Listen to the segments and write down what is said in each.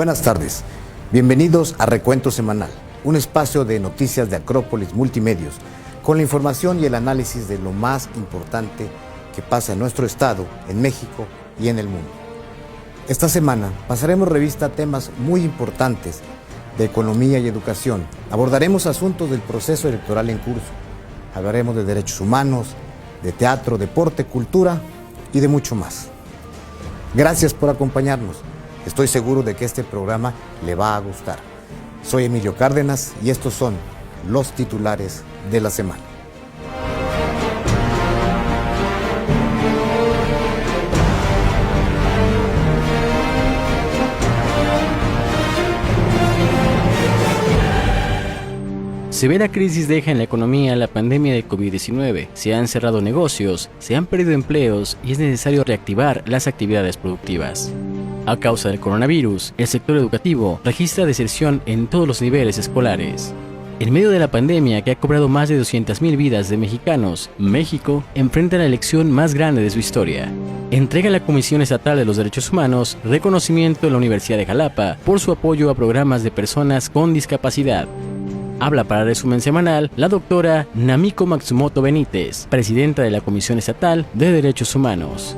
Buenas tardes, bienvenidos a Recuento Semanal, un espacio de noticias de Acrópolis Multimedios, con la información y el análisis de lo más importante que pasa en nuestro estado, en México y en el mundo. Esta semana pasaremos revista a temas muy importantes de economía y educación. Abordaremos asuntos del proceso electoral en curso. Hablaremos de derechos humanos, de teatro, deporte, cultura y de mucho más. Gracias por acompañarnos. Estoy seguro de que este programa le va a gustar. Soy Emilio Cárdenas y estos son los titulares de la semana. Severa crisis deja en la economía la pandemia de COVID-19. Se han cerrado negocios, se han perdido empleos y es necesario reactivar las actividades productivas. A causa del coronavirus, el sector educativo registra deserción en todos los niveles escolares. En medio de la pandemia que ha cobrado más de 200,000 vidas de mexicanos, México enfrenta la elección más grande de su historia. Entrega a la Comisión Estatal de los Derechos Humanos reconocimiento de la Universidad de Jalapa por su apoyo a programas de personas con discapacidad. Habla para Resumen Semanal la doctora Namiko Matsumoto Benítez, presidenta de la Comisión Estatal de Derechos Humanos.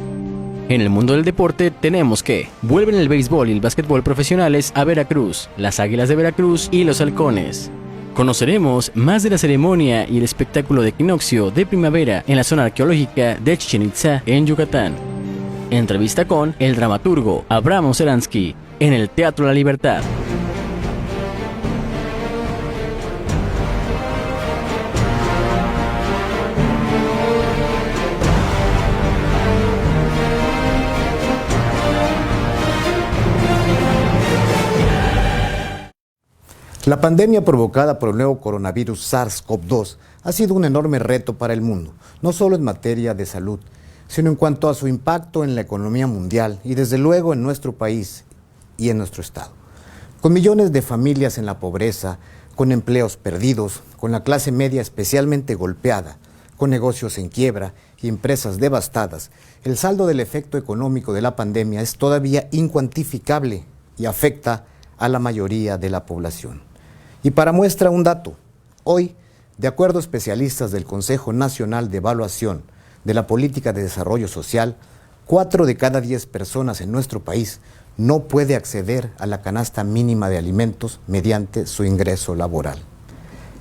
En el mundo del deporte tenemos que vuelven el béisbol y el básquetbol profesionales a Veracruz, las Águilas de Veracruz y los Halcones. Conoceremos más de la ceremonia y el espectáculo de equinoccio de primavera en la zona arqueológica de Chichén Itzá en Yucatán. Entrevista con el dramaturgo Abraham Seransky en el Teatro La Libertad. La pandemia provocada por el nuevo coronavirus SARS-CoV-2 ha sido un enorme reto para el mundo, no solo en materia de salud, sino en cuanto a su impacto en la economía mundial y desde luego en nuestro país y en nuestro estado. Con millones de familias en la pobreza, con empleos perdidos, con la clase media especialmente golpeada, con negocios en quiebra y empresas devastadas, el saldo del efecto económico de la pandemia es todavía incuantificable y afecta a la mayoría de la población. Y para muestra un dato, hoy, de acuerdo a especialistas del Consejo Nacional de Evaluación de la Política de Desarrollo Social, 4 de cada 10 personas en nuestro país no puede acceder a la canasta mínima de alimentos mediante su ingreso laboral.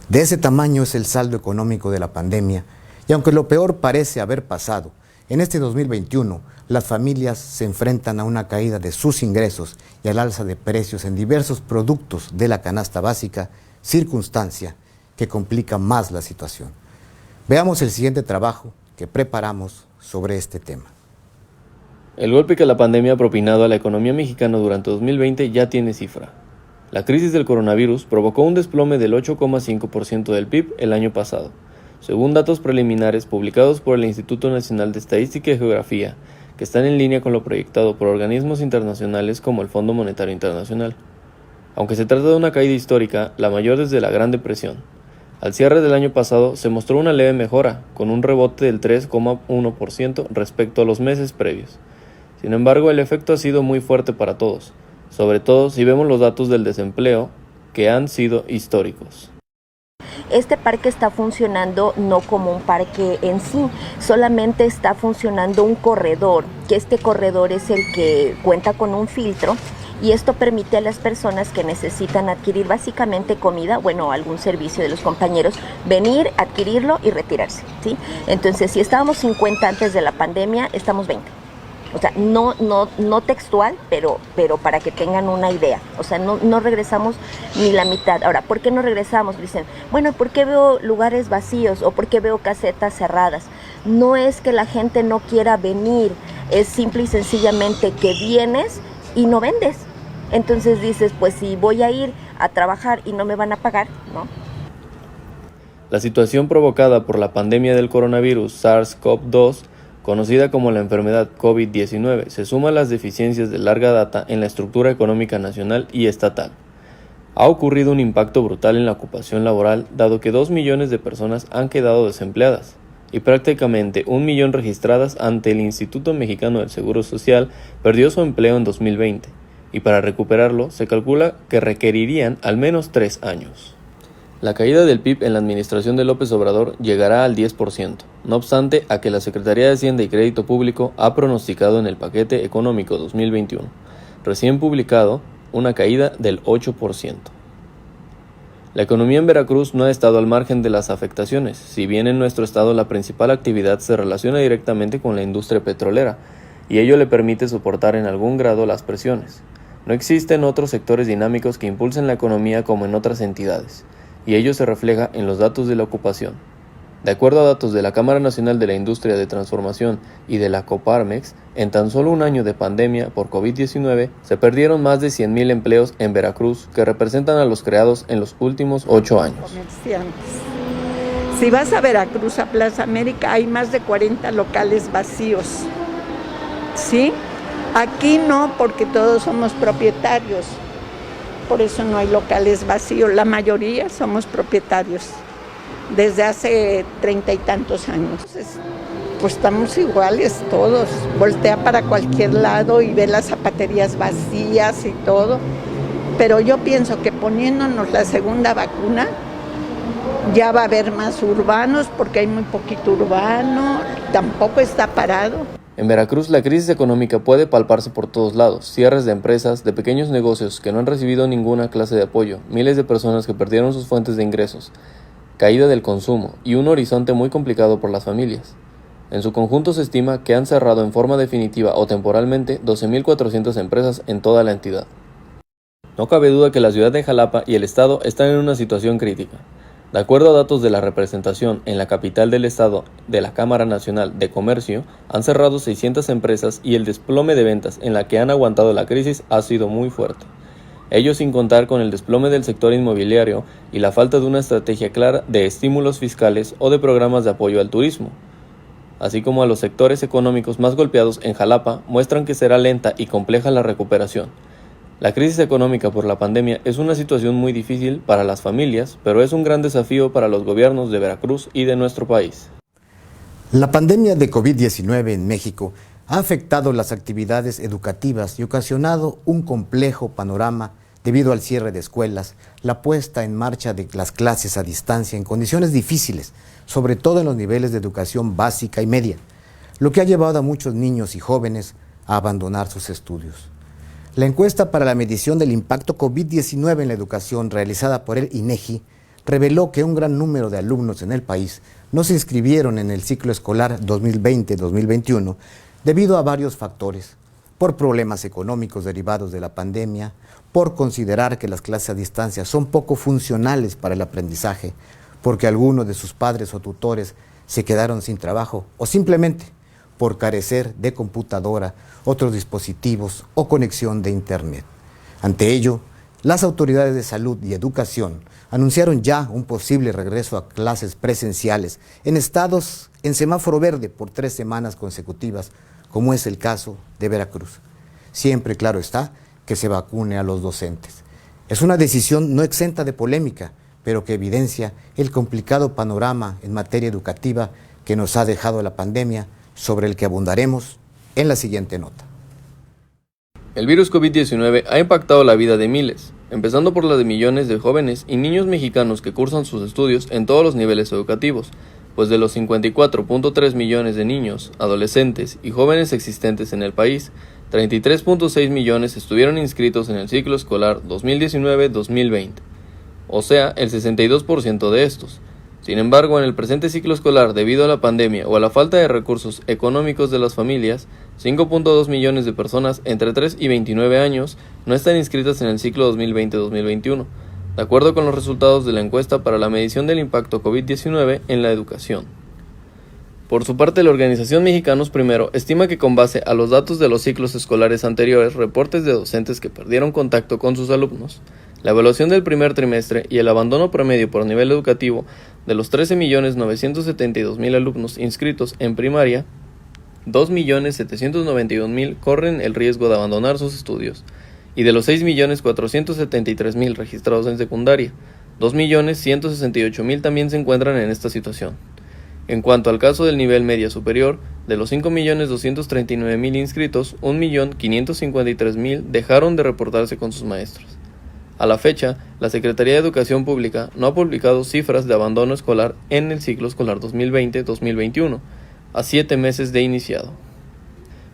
De ese tamaño es el saldo económico de la pandemia, y aunque lo peor parece haber pasado, en este 2021 las familias se enfrentan a una caída de sus ingresos y al alza de precios en diversos productos de la canasta básica, circunstancia que complica más la situación. Veamos el siguiente trabajo que preparamos sobre este tema. El golpe que la pandemia ha propinado a la economía mexicana durante 2020 ya tiene cifra. La crisis del coronavirus provocó un desplome del 8,5% del PIB el año pasado, según datos preliminares publicados por el Instituto Nacional de Estadística y Geografía, que están en línea con lo proyectado por organismos internacionales como el Fondo Monetario Internacional. Aunque se trata de una caída histórica, la mayor desde la Gran Depresión, al cierre del año pasado se mostró una leve mejora, con un rebote del 3,1% respecto a los meses previos. Sin embargo, el efecto ha sido muy fuerte para todos, sobre todo si vemos los datos del desempleo, que han sido históricos. Este parque está funcionando no como un parque en sí, solamente está funcionando un corredor, que este corredor es el que cuenta con un filtro y esto permite a las personas que necesitan adquirir básicamente comida, bueno, algún servicio de los compañeros, venir, adquirirlo y retirarse, ¿sí? Entonces, si estábamos 50 antes de la pandemia, estamos 20. O sea, no textual, pero para que tengan una idea. O sea, no regresamos ni la mitad. Ahora, ¿por qué no regresamos? Dicen, bueno, ¿por qué veo lugares vacíos o por qué veo casetas cerradas? No es que la gente no quiera venir, es simple y sencillamente que vienes y no vendes. Entonces dices, pues si voy a ir a trabajar y no me van a pagar, ¿no? La situación provocada por la pandemia del coronavirus SARS-CoV-2, conocida como la enfermedad COVID-19, se suma a las deficiencias de larga data en la estructura económica nacional y estatal. Ha ocurrido un impacto brutal en la ocupación laboral, dado que 2 millones de personas han quedado desempleadas y prácticamente 1 millón registradas ante el Instituto Mexicano del Seguro Social perdió su empleo en 2020, y para recuperarlo se calcula que requerirían al menos 3 años. La caída del PIB en la administración de López Obrador llegará al 10%, no obstante a que la Secretaría de Hacienda y Crédito Público ha pronosticado en el Paquete Económico 2021, recién publicado, una caída del 8%. La economía en Veracruz no ha estado al margen de las afectaciones, si bien en nuestro estado la principal actividad se relaciona directamente con la industria petrolera, y ello le permite soportar en algún grado las presiones. No existen otros sectores dinámicos que impulsen la economía como en otras entidades, y ello se refleja en los datos de la ocupación. De acuerdo a datos de la Cámara Nacional de la Industria de Transformación y de la Coparmex, en tan solo un año de pandemia por COVID-19 se perdieron más de 100,000 empleos en Veracruz, que representan a los creados en los últimos 8 años. Comerciantes. Si vas a Veracruz, a Plaza América, hay más de 40 locales vacíos. ¿Sí? Aquí no, porque todos somos propietarios. Por eso no hay locales vacíos. La mayoría somos propietarios. Desde hace 30 y tantos años. Pues estamos iguales todos. Voltea para cualquier lado y ve las zapaterías vacías y todo. Pero yo pienso que poniéndonos la segunda vacuna, ya va a haber más urbanos, porque hay muy poquito urbano, tampoco está parado. En Veracruz la crisis económica puede palparse por todos lados: cierres de empresas, de pequeños negocios que no han recibido ninguna clase de apoyo, miles de personas que perdieron sus fuentes de ingresos, caída del consumo y un horizonte muy complicado por las familias. En su conjunto se estima que han cerrado en forma definitiva o temporalmente 12,400 empresas en toda la entidad. No cabe duda que la ciudad de Jalapa y el estado están en una situación crítica. De acuerdo a datos de la representación en la capital del estado de la Cámara Nacional de Comercio, han cerrado 600 empresas y el desplome de ventas en la que han aguantado la crisis ha sido muy fuerte. Ello sin contar con el desplome del sector inmobiliario y la falta de una estrategia clara de estímulos fiscales o de programas de apoyo al turismo. Así como a los sectores económicos más golpeados en Jalapa, muestran que será lenta y compleja la recuperación. La crisis económica por la pandemia es una situación muy difícil para las familias, pero es un gran desafío para los gobiernos de Veracruz y de nuestro país. La pandemia de COVID-19 en México ha afectado las actividades educativas y ocasionado un complejo panorama debido al cierre de escuelas, la puesta en marcha de las clases a distancia en condiciones difíciles, sobre todo en los niveles de educación básica y media, lo que ha llevado a muchos niños y jóvenes a abandonar sus estudios. La encuesta para la medición del impacto COVID-19 en la educación realizada por el INEGI reveló que un gran número de alumnos en el país no se inscribieron en el ciclo escolar 2020-2021 debido a varios factores: por problemas económicos derivados de la pandemia, por considerar que las clases a distancia son poco funcionales para el aprendizaje, porque algunos de sus padres o tutores se quedaron sin trabajo, o simplemente por carecer de computadora, otros dispositivos o conexión de internet. Ante ello, las autoridades de salud y educación anunciaron ya un posible regreso a clases presenciales en estados en semáforo verde por 3 semanas consecutivas, como es el caso de Veracruz. Siempre, claro está, que se vacune a los docentes. Es una decisión no exenta de polémica, pero que evidencia el complicado panorama en materia educativa que nos ha dejado la pandemia, sobre el que abundaremos en la siguiente nota. El virus COVID-19 ha impactado la vida de miles, empezando por la de millones de jóvenes y niños mexicanos que cursan sus estudios en todos los niveles educativos, pues de los 54.3 millones de niños, adolescentes y jóvenes existentes en el país, 33.6 millones estuvieron inscritos en el ciclo escolar 2019-2020, o sea, el 62% de estos. Sin embargo, en el presente ciclo escolar, debido a la pandemia o a la falta de recursos económicos de las familias, 5.2 millones de personas entre 3 y 29 años no están inscritas en el ciclo 2020-2021, de acuerdo con los resultados de la encuesta para la medición del impacto COVID-19 en la educación. Por su parte, la organización Mexicanos Primero estima que con base a los datos de los ciclos escolares anteriores, reportes de docentes que perdieron contacto con sus alumnos, la evaluación del primer trimestre y el abandono promedio por nivel educativo de los 13.972.000 alumnos inscritos en primaria, 2.791.000 corren el riesgo de abandonar sus estudios, y de los 6.473.000 registrados en secundaria, 2.168.000 también se encuentran en esta situación. En cuanto al caso del nivel media superior, De los 5.239.000 inscritos, 1.553.000 dejaron de reportarse con sus maestros. A la fecha, la Secretaría de Educación Pública no ha publicado cifras de abandono escolar en el ciclo escolar 2020-2021, a 7 meses de iniciado.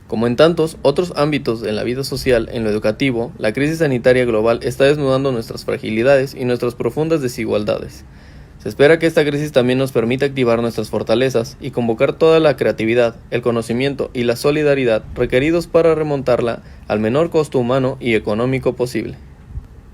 Como en tantos otros ámbitos en la vida social, en lo educativo, la crisis sanitaria global está desnudando nuestras fragilidades y nuestras profundas desigualdades. Se espera que esta crisis también nos permita activar nuestras fortalezas y convocar toda la creatividad, el conocimiento y la solidaridad requeridos para remontarla al menor costo humano y económico posible.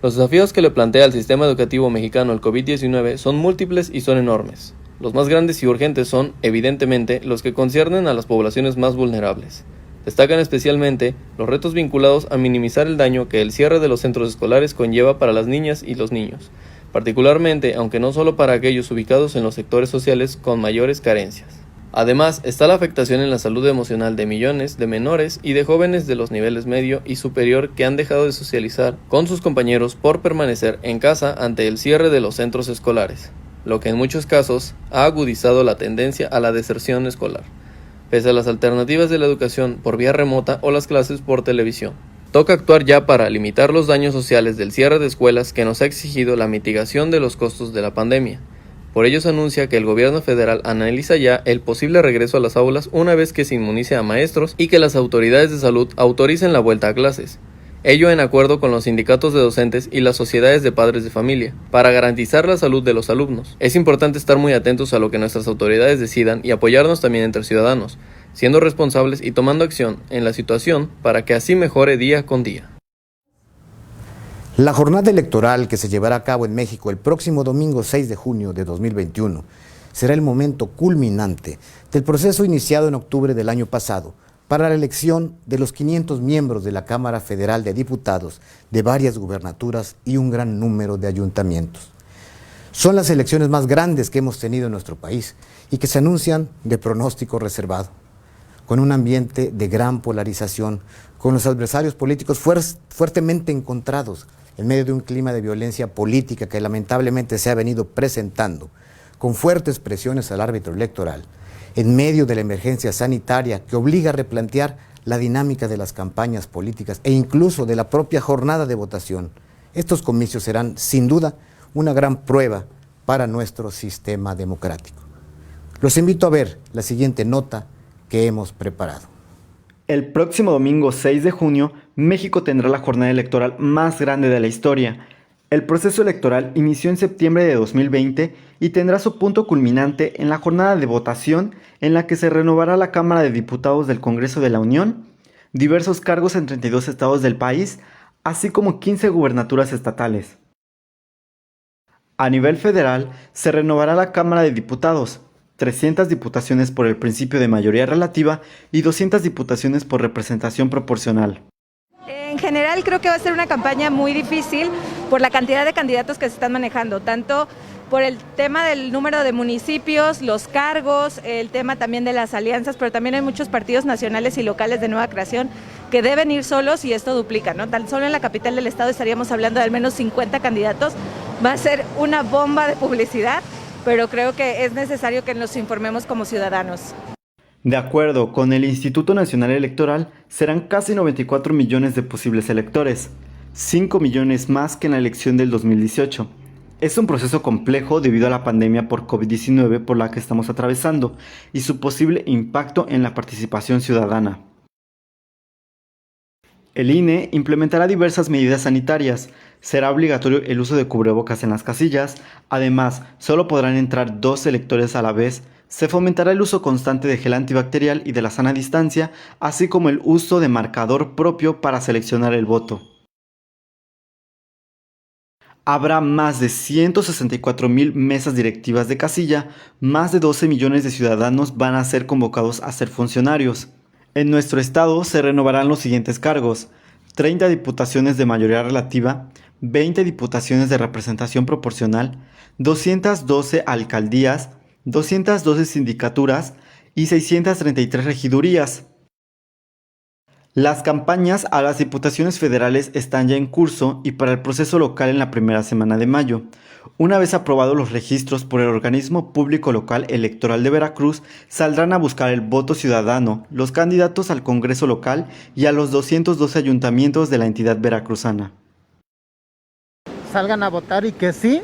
Los desafíos que le plantea al sistema educativo mexicano el COVID-19 son múltiples y son enormes. Los más grandes y urgentes son, evidentemente, los que conciernen a las poblaciones más vulnerables. Destacan especialmente los retos vinculados a minimizar el daño que el cierre de los centros escolares conlleva para las niñas y los niños, particularmente, aunque no solo para aquellos ubicados en los sectores sociales con mayores carencias. Además, está la afectación en la salud emocional de millones de menores y de jóvenes de los niveles medio y superior que han dejado de socializar con sus compañeros por permanecer en casa ante el cierre de los centros escolares, lo que en muchos casos ha agudizado la tendencia a la deserción escolar, pese a las alternativas de la educación por vía remota o las clases por televisión. Toca actuar ya para limitar los daños sociales del cierre de escuelas que nos ha exigido la mitigación de los costos de la pandemia. Por ello se anuncia que el gobierno federal analiza ya el posible regreso a las aulas una vez que se inmunice a maestros y que las autoridades de salud autoricen la vuelta a clases. Ello en acuerdo con los sindicatos de docentes y las sociedades de padres de familia, para garantizar la salud de los alumnos. Es importante estar muy atentos a lo que nuestras autoridades decidan y apoyarnos también entre ciudadanos, siendo responsables y tomando acción en la situación para que así mejore día con día. La jornada electoral que se llevará a cabo en México el próximo domingo 6 de junio de 2021 será el momento culminante del proceso iniciado en octubre del año pasado para la elección de los 500 miembros de la Cámara Federal de Diputados de varias gubernaturas y un gran número de ayuntamientos. Son las elecciones más grandes que hemos tenido en nuestro país y que se anuncian de pronóstico reservado, con un ambiente de gran polarización, con los adversarios políticos fuertemente encontrados, en medio de un clima de violencia política que lamentablemente se ha venido presentando, con fuertes presiones al árbitro electoral, en medio de la emergencia sanitaria que obliga a replantear la dinámica de las campañas políticas e incluso de la propia jornada de votación. Estos comicios serán, sin duda, una gran prueba para nuestro sistema democrático. Los invito a ver la siguiente nota que hemos preparado. El próximo domingo 6 de junio, México tendrá la jornada electoral más grande de la historia. El proceso electoral inició en septiembre de 2020 y tendrá su punto culminante en la jornada de votación en la que se renovará la Cámara de Diputados del Congreso de la Unión, diversos cargos en 32 estados del país, así como 15 gubernaturas estatales. A nivel federal, se renovará la Cámara de Diputados, 300 diputaciones por el principio de mayoría relativa y 200 diputaciones por representación proporcional. En general creo que va a ser una campaña muy difícil por la cantidad de candidatos que se están manejando, tanto por el tema del número de municipios, los cargos, el tema también de las alianzas, pero también hay muchos partidos nacionales y locales de nueva creación que deben ir solos y esto duplica, ¿no? Tan solo en la capital del estado estaríamos hablando de al menos 50 candidatos, va a ser una bomba de publicidad, pero creo que es necesario que nos informemos como ciudadanos. De acuerdo con el Instituto Nacional Electoral, serán casi 94 millones de posibles electores, 5 millones más que en la elección del 2018. Es un proceso complejo debido a la pandemia por COVID-19 por la que estamos atravesando y su posible impacto en la participación ciudadana. El INE implementará diversas medidas sanitarias. Será obligatorio el uso de cubrebocas en las casillas. Además, solo podrán entrar 2 electores a la vez. Se fomentará el uso constante de gel antibacterial y de la sana distancia, así como el uso de marcador propio para seleccionar el voto. Habrá más de 164,000 mesas directivas de casilla, más de 12 millones de ciudadanos van a ser convocados a ser funcionarios. En nuestro estado se renovarán los siguientes cargos: 30 diputaciones de mayoría relativa, 20 diputaciones de representación proporcional, 212 alcaldías, 212 sindicaturas y 633 regidurías. Las campañas a las diputaciones federales están ya en curso y para el proceso local en la primera semana de mayo. Una vez aprobados los registros por el organismo público local electoral de Veracruz, saldrán a buscar el voto ciudadano los candidatos al Congreso local y a los 212 ayuntamientos de la entidad veracruzana. Salgan a votar y que sí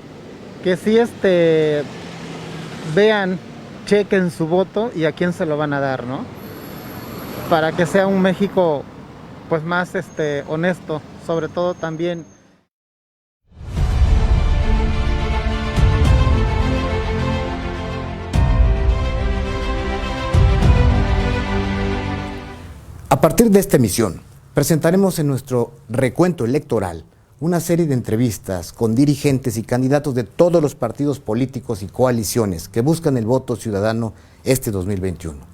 vean, chequen su voto y a quién se lo van a dar, ¿no? Para que sea un México pues más honesto, sobre todo también. A partir de esta emisión, presentaremos en nuestro recuento electoral una serie de entrevistas con dirigentes y candidatos de todos los partidos políticos y coaliciones que buscan el voto ciudadano este 2021,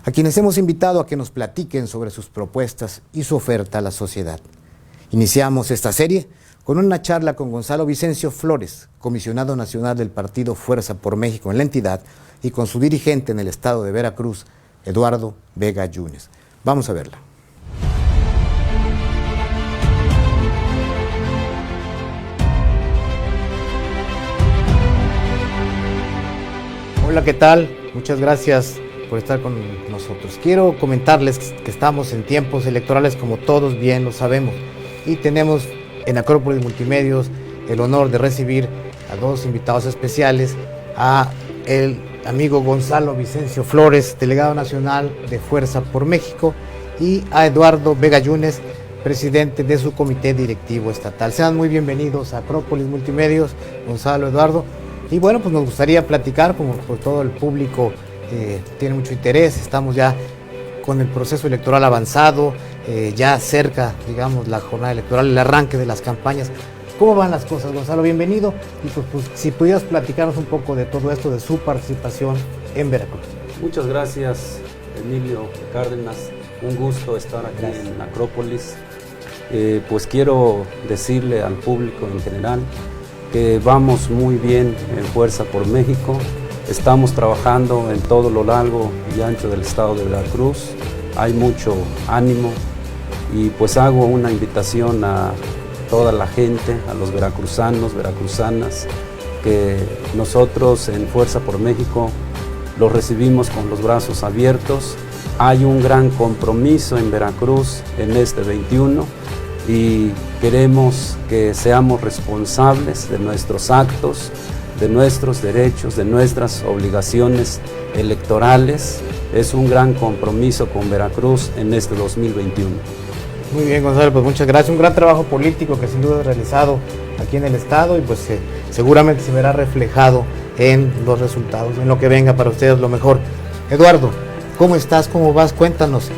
a quienes hemos invitado a que nos platiquen sobre sus propuestas y su oferta a la sociedad. Iniciamos esta serie con una charla con Gonzalo Vicencio Flores, comisionado nacional del partido Fuerza por México en la entidad, y con su dirigente en el estado de Veracruz, Eduardo Vega Yunes. Vamos a verla. Hola, ¿qué tal? Muchas gracias por estar con nosotros. Quiero comentarles que estamos en tiempos electorales, como todos bien lo sabemos, y tenemos en Acrópolis Multimedios el honor de recibir a dos invitados especiales, a el amigo Gonzalo Vicencio Flores, delegado nacional de Fuerza por México, y a Eduardo Vega Yunes, presidente de su comité directivo estatal. Sean muy bienvenidos a Acrópolis Multimedios, Gonzalo, Eduardo. Y bueno, pues nos gustaría platicar, como por todo el público tiene mucho interés, estamos ya con el proceso electoral avanzado, ya cerca, digamos, la jornada electoral, el arranque de las campañas. ¿Cómo van las cosas, Gonzalo? Bienvenido. Y pues si pudieras platicarnos un poco de todo esto, de su participación en Veracruz. Muchas gracias, Emilio Cárdenas. Un gusto estar aquí en Acrópolis. Pues quiero decirle al público en general que vamos muy bien en Fuerza por México. Estamos trabajando en todo lo largo y ancho del estado de Veracruz. Hay mucho ánimo y pues hago una invitación a toda la gente, a los veracruzanos, veracruzanas, que nosotros en Fuerza por México los recibimos con los brazos abiertos. Hay un gran compromiso en Veracruz en este 21 y queremos que seamos responsables de nuestros actos, de nuestros derechos, de nuestras obligaciones electorales. Es un gran compromiso con Veracruz en este 2021. Muy bien, Gonzalo, pues muchas gracias. Un gran trabajo político que sin duda es realizado aquí en el estado y pues seguramente se verá reflejado en los resultados, en lo que venga para ustedes lo mejor. Eduardo, ¿cómo estás? ¿Cómo vas? Cuéntanos,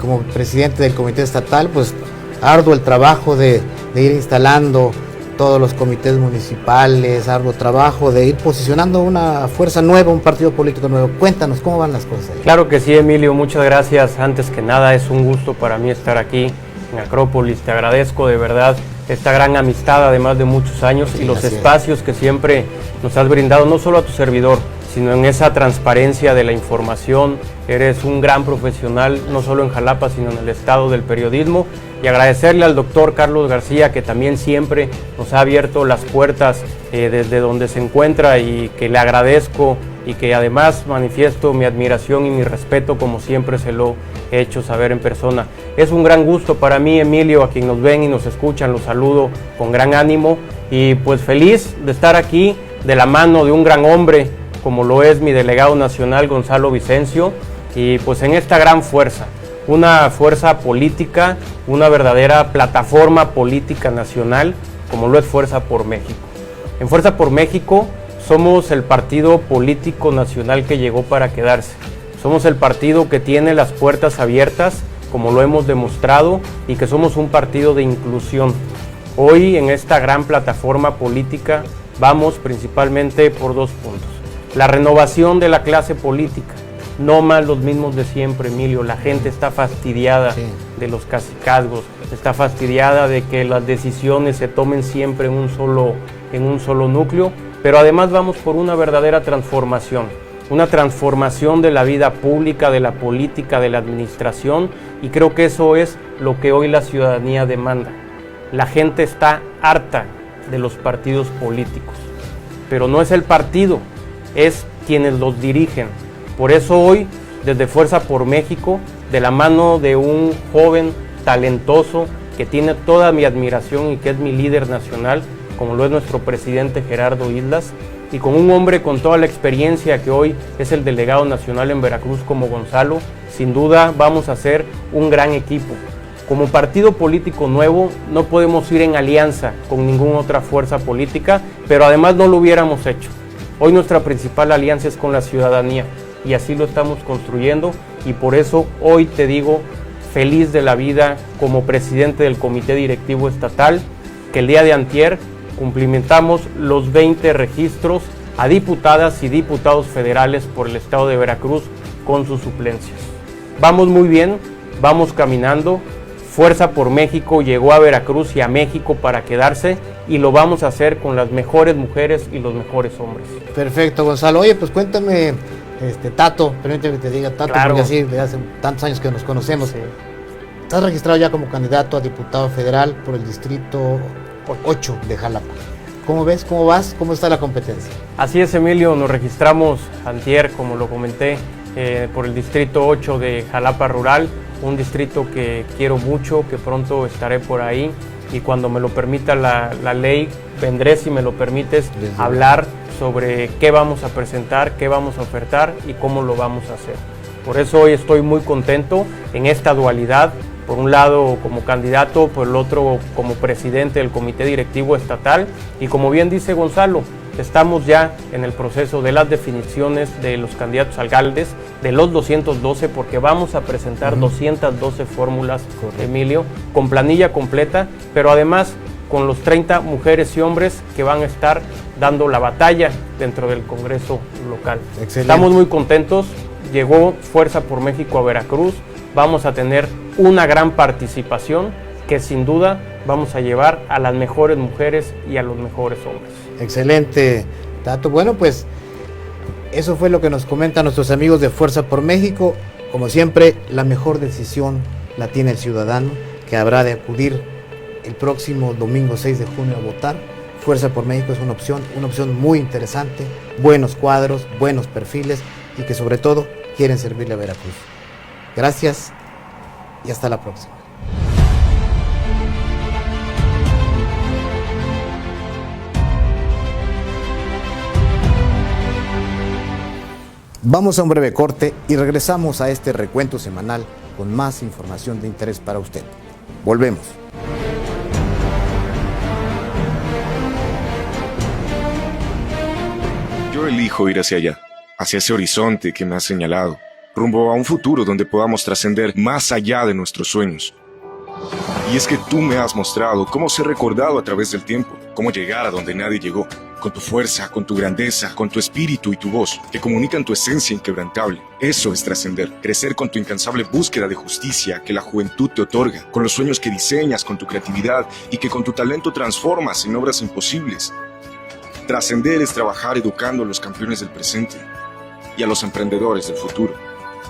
como presidente del comité estatal, pues arduo el trabajo de ir instalando todos los comités municipales, arduo trabajo de ir posicionando una fuerza nueva, un partido político nuevo. Cuéntanos, ¿cómo van las cosas ahí? Claro que sí, Emilio, muchas gracias. Antes que nada, es un gusto para mí estar aquí en Acrópolis. Te agradezco de verdad esta gran amistad, además de muchos años, y los espacios que siempre nos has brindado, no solo a tu servidor, sino en esa transparencia de la información. Eres un gran profesional, no solo en Jalapa, sino en el estado del periodismo. Y agradecerle al doctor Carlos García, que también siempre nos ha abierto las puertas desde donde se encuentra, y que le agradezco y que además manifiesto mi admiración y mi respeto, como siempre se lo he hecho saber en persona. Es un gran gusto para mí, Emilio, a quien nos ven y nos escuchan, los saludo con gran ánimo y pues feliz de estar aquí de la mano de un gran hombre como lo es mi delegado nacional Gonzalo Vicencio, y pues en esta gran fuerza, una fuerza política, una verdadera plataforma política nacional como lo es Fuerza por México. En Fuerza por México somos el partido político nacional que llegó para quedarse. Somos el partido que tiene las puertas abiertas, como lo hemos demostrado, y que somos un partido de inclusión. Hoy en esta gran plataforma política vamos principalmente por dos puntos. La renovación de la clase política, no más los mismos de siempre, Emilio. La gente está fastidiada de los cacicazgos, está fastidiada de que las decisiones se tomen siempre en un solo núcleo, pero además vamos por una verdadera transformación. una transformación de la vida pública, de la política, de la administración, y creo que eso es lo que hoy la ciudadanía demanda. La gente está harta de los partidos políticos, pero no es el partido, es quienes los dirigen. Por eso hoy, desde Fuerza por México, de la mano de un joven talentoso que tiene toda mi admiración y que es mi líder nacional, como lo es nuestro presidente Gerardo Islas, y con un hombre con toda la experiencia que hoy es el delegado nacional en Veracruz como Gonzalo, sin duda vamos a ser un gran equipo. Como partido político nuevo no podemos ir en alianza con ninguna otra fuerza política, pero además no lo hubiéramos hecho. Hoy nuestra principal alianza es con la ciudadanía y así lo estamos construyendo, y por eso hoy te digo feliz de la vida como presidente del Comité Directivo Estatal, que el día de antier cumplimentamos los 20 registros a diputadas y diputados federales por el estado de Veracruz con sus suplencias. Vamos muy bien, vamos caminando. Fuerza por México llegó a Veracruz y a México para quedarse, y lo vamos a hacer con las mejores mujeres y los mejores hombres. Perfecto, Gonzalo. Oye, pues cuéntame, Tato, permíteme que te diga Tato, claro, porque así de hace tantos años que nos conocemos. Sí. Estás registrado ya como candidato a diputado federal por el distrito 8 de Jalapa. ¿Cómo ves? ¿Cómo vas? ¿Cómo está la competencia? Así es, Emilio, nos registramos antier, como lo comenté, por el distrito 8 de Jalapa Rural, un distrito que quiero mucho, que pronto estaré por ahí, y cuando me lo permita la ley, vendré, si me lo permites, a hablar sobre qué vamos a presentar, qué vamos a ofertar y cómo lo vamos a hacer. Por eso hoy estoy muy contento en esta dualidad, por un lado como candidato, por el otro como presidente del Comité Directivo Estatal, y como bien dice Gonzalo, estamos ya en el proceso de las definiciones de los candidatos a alcaldes, de los 212, porque vamos a presentar 212 fórmulas, Emilio, con planilla completa, pero además con los 30 mujeres y hombres que van a estar dando la batalla dentro del Congreso local. Excelente. Estamos muy contentos, llegó Fuerza por México a Veracruz, vamos a tener una gran participación que sin duda vamos a llevar a las mejores mujeres y a los mejores hombres. Excelente, Tato. Bueno, pues eso fue lo que nos comentan nuestros amigos de Fuerza por México. Como siempre, la mejor decisión la tiene el ciudadano, que habrá de acudir el próximo domingo 6 de junio a votar. Fuerza por México es una opción muy interesante, buenos cuadros, buenos perfiles, y que sobre todo quieren servirle a Veracruz. Gracias y hasta la próxima. Vamos a un breve corte y regresamos a este recuento semanal con más información de interés para usted. Volvemos. Yo elijo ir hacia allá, hacia ese horizonte que me has señalado, rumbo a un futuro donde podamos trascender más allá de nuestros sueños. Y es que tú me has mostrado cómo ser recordado a través del tiempo, cómo llegar a donde nadie llegó, con tu fuerza, con tu grandeza, con tu espíritu y tu voz, que comunican tu esencia inquebrantable. Eso es trascender, crecer con tu incansable búsqueda de justicia que la juventud te otorga, con los sueños que diseñas con tu creatividad y que con tu talento transformas en obras imposibles. Trascender es trabajar educando a los campeones del presente y a los emprendedores del futuro.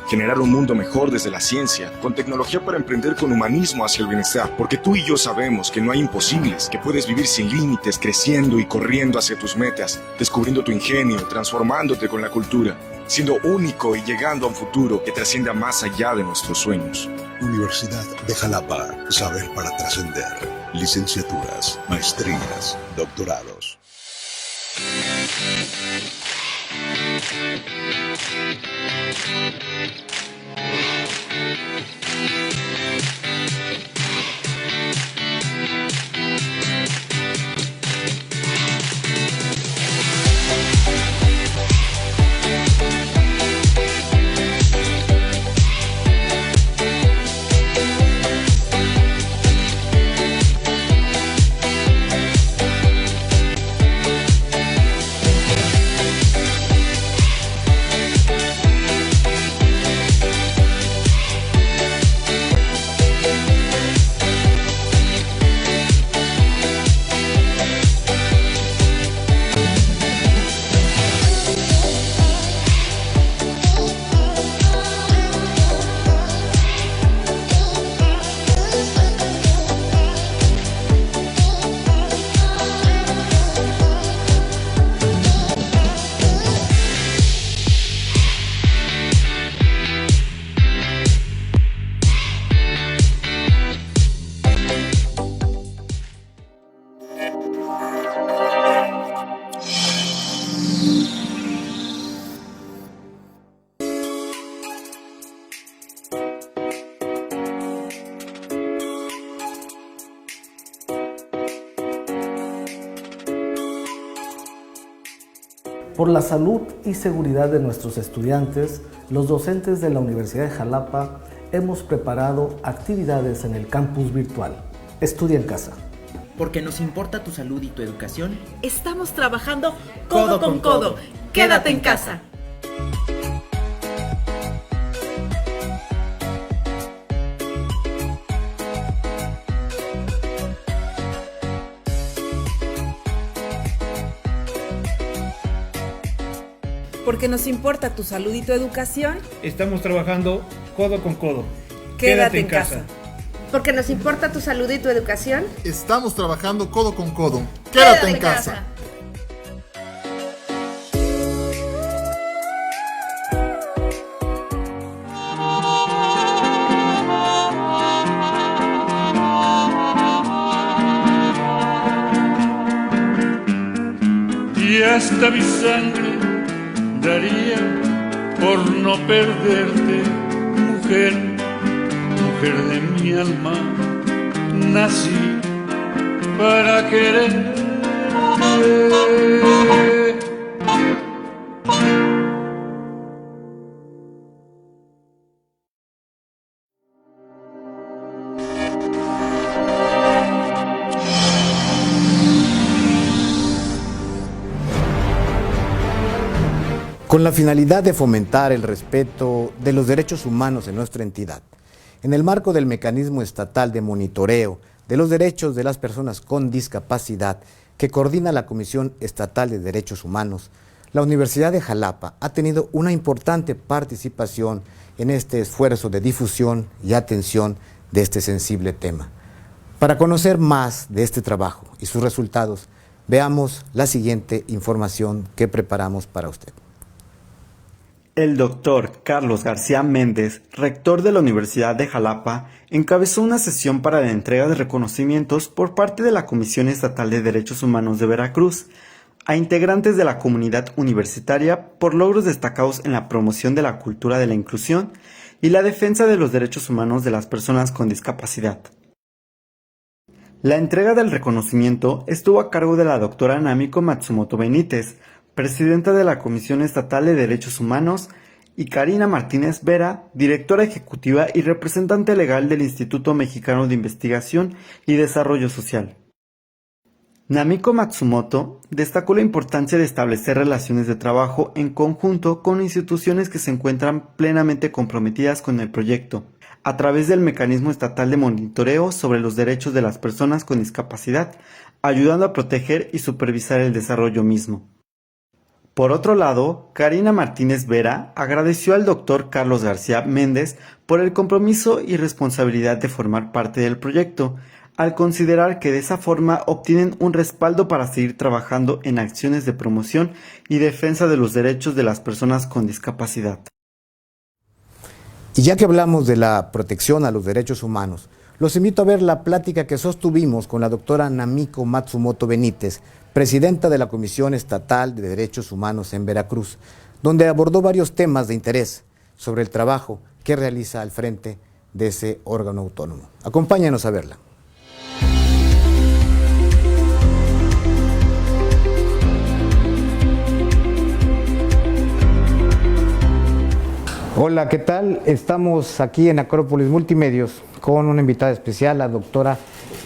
Generar un mundo mejor desde la ciencia, con tecnología para emprender con humanismo hacia el bienestar, porque tú y yo sabemos que no hay imposibles, que puedes vivir sin límites, creciendo y corriendo hacia tus metas, descubriendo tu ingenio, transformándote con la cultura, siendo único y llegando a un futuro que trascienda más allá de nuestros sueños. Universidad de Jalapa, saber para trascender. Licenciaturas, maestrías, doctorados. Por la salud y seguridad de nuestros estudiantes, los docentes de la Universidad de Jalapa hemos preparado actividades en el campus virtual. Estudia en casa. Porque nos importa tu salud y tu educación, estamos trabajando codo con codo. Quédate en casa. Porque nos importa tu salud y tu educación, estamos trabajando codo con codo. Quédate en casa. Porque nos importa tu salud y tu educación, estamos trabajando codo con codo. Quédate en casa. Y hasta mi sangre daría por no perderte, mujer, mujer de mi alma. Nací para quererte. Con la finalidad de fomentar el respeto de los derechos humanos en nuestra entidad, en el marco del mecanismo estatal de monitoreo de los derechos de las personas con discapacidad que coordina la Comisión Estatal de Derechos Humanos, la Universidad de Jalapa ha tenido una importante participación en este esfuerzo de difusión y atención de este sensible tema. Para conocer más de este trabajo y sus resultados, veamos la siguiente información que preparamos para usted. El doctor Carlos García Méndez, rector de la Universidad de Jalapa, encabezó una sesión para la entrega de reconocimientos por parte de la Comisión Estatal de Derechos Humanos de Veracruz a integrantes de la comunidad universitaria por logros destacados en la promoción de la cultura de la inclusión y la defensa de los derechos humanos de las personas con discapacidad. La entrega del reconocimiento estuvo a cargo de la doctora Namiko Matsumoto Benítez, presidenta de la Comisión Estatal de Derechos Humanos, y Karina Martínez Vera, directora ejecutiva y representante legal del Instituto Mexicano de Investigación y Desarrollo Social. Namiko Matsumoto destacó la importancia de establecer relaciones de trabajo en conjunto con instituciones que se encuentran plenamente comprometidas con el proyecto, a través del mecanismo estatal de monitoreo sobre los derechos de las personas con discapacidad, ayudando a proteger y supervisar el desarrollo mismo. Por otro lado, Karina Martínez Vera agradeció al doctor Carlos García Méndez por el compromiso y responsabilidad de formar parte del proyecto, al considerar que de esa forma obtienen un respaldo para seguir trabajando en acciones de promoción y defensa de los derechos de las personas con discapacidad. Y ya que hablamos de la protección a los derechos humanos, los invito a ver la plática que sostuvimos con la doctora Namiko Matsumoto Benítez, presidenta de la Comisión Estatal de Derechos Humanos en Veracruz, donde abordó varios temas de interés sobre el trabajo que realiza al frente de ese órgano autónomo. Acompáñanos a verla. Hola, ¿qué tal? Estamos aquí en Acrópolis Multimedios con una invitada especial, la doctora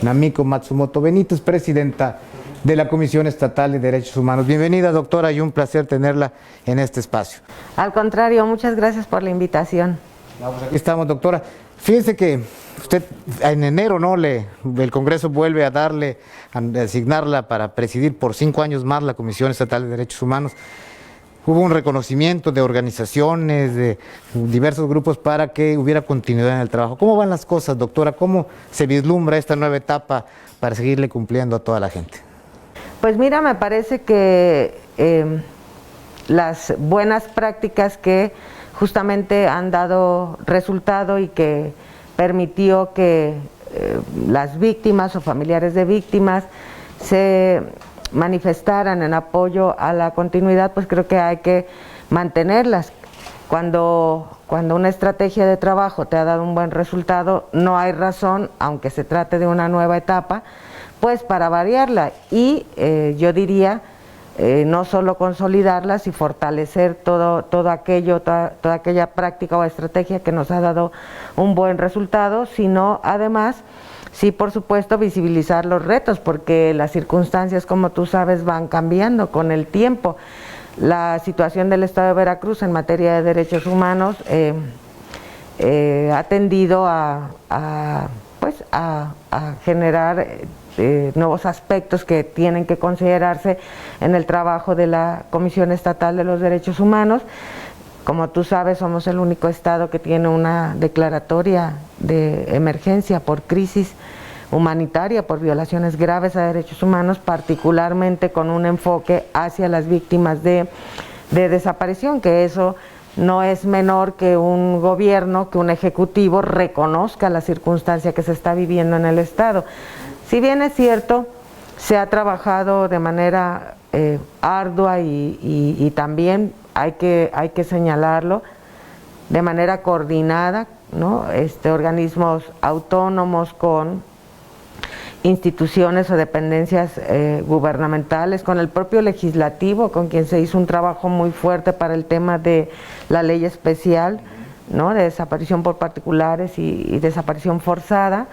Namiko Matsumoto Benítez, presidenta de la Comisión Estatal de Derechos Humanos. Bienvenida, doctora, y un placer tenerla en este espacio. Al contrario, muchas gracias por la invitación. Vamos, aquí estamos, doctora. Fíjese que usted en enero, ¿no? El Congreso vuelve a asignarla para presidir por 5 años más la Comisión Estatal de Derechos Humanos. Hubo un reconocimiento de organizaciones, de diversos grupos para que hubiera continuidad en el trabajo. ¿Cómo van las cosas, doctora? ¿Cómo se vislumbra esta nueva etapa para seguirle cumpliendo a toda la gente? Pues mira, me parece que las buenas prácticas que justamente han dado resultado y que permitió que las víctimas o familiares de víctimas se manifestaran en apoyo a la continuidad, pues creo que hay que mantenerlas. Cuando una estrategia de trabajo te ha dado un buen resultado, no hay razón, aunque se trate de una nueva etapa, pues para variarla. Y yo diría no solo consolidarlas y fortalecer toda aquella práctica o estrategia que nos ha dado un buen resultado, sino además, sí, por supuesto, visibilizar los retos, porque las circunstancias, como tú sabes, van cambiando con el tiempo. La situación del Estado de Veracruz en materia de derechos humanos ha tendido a generar nuevos aspectos que tienen que considerarse en el trabajo de la Comisión Estatal de los Derechos Humanos. Como tú sabes, somos el único estado que tiene una declaratoria de emergencia por crisis humanitaria, por violaciones graves a derechos humanos, particularmente con un enfoque hacia las víctimas de desaparición, que eso no es menor que un gobierno, que un ejecutivo reconozca la circunstancia que se está viviendo en el estado. Si bien es cierto, se ha trabajado de manera ardua y también hay que señalarlo, de manera coordinada, ¿no? Organismos autónomos con instituciones o dependencias gubernamentales, con el propio legislativo, con quien se hizo un trabajo muy fuerte para el tema de la ley especial, ¿no? De desaparición por particulares y desaparición forzada,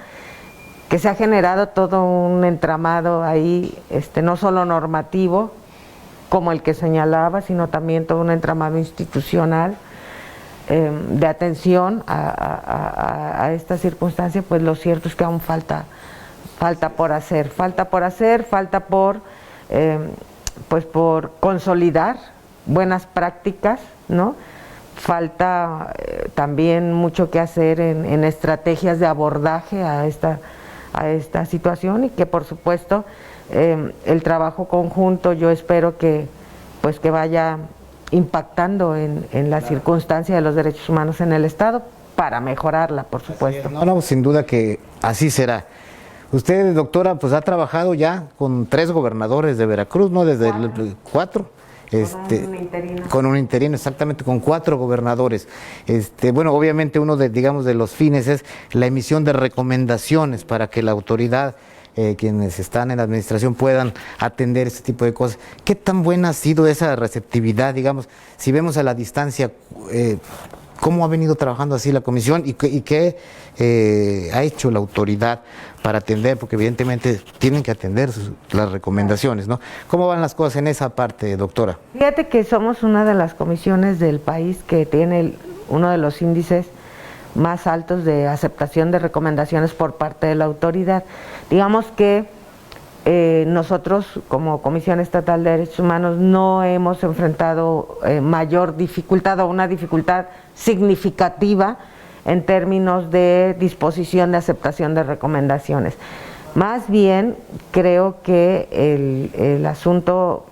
que se ha generado todo un entramado ahí, no solo normativo, como el que señalaba, sino también todo un entramado institucional de atención a esta circunstancia. Pues lo cierto es que aún falta por hacer, falta por consolidar buenas prácticas, ¿no? Falta también mucho que hacer en estrategias de abordaje a esta situación, y que por supuesto el trabajo conjunto yo espero que vaya impactando en la circunstancia de los derechos humanos en el estado para mejorarla, por supuesto. No, sin duda que así será. Usted, doctora, pues ha trabajado ya con 3 gobernadores de Veracruz, ¿no? Desde el 4. Con un interino, exactamente, con 4 gobernadores. Bueno, obviamente uno de los fines es la emisión de recomendaciones para que la autoridad, quienes están en la administración, puedan atender este tipo de cosas. ¿Qué tan buena ha sido esa receptividad, digamos, si vemos a la distancia, cómo ha venido trabajando así la comisión y qué ha hecho la autoridad para atender, porque evidentemente tienen que atender las recomendaciones, ¿no? ¿Cómo van las cosas en esa parte, doctora? Fíjate que somos una de las comisiones del país que tiene uno de los índices más altos de aceptación de recomendaciones por parte de la autoridad. Digamos que nosotros como Comisión Estatal de Derechos Humanos no hemos enfrentado mayor dificultad o una dificultad significativa en términos de disposición de aceptación de recomendaciones. Más bien creo que el asunto,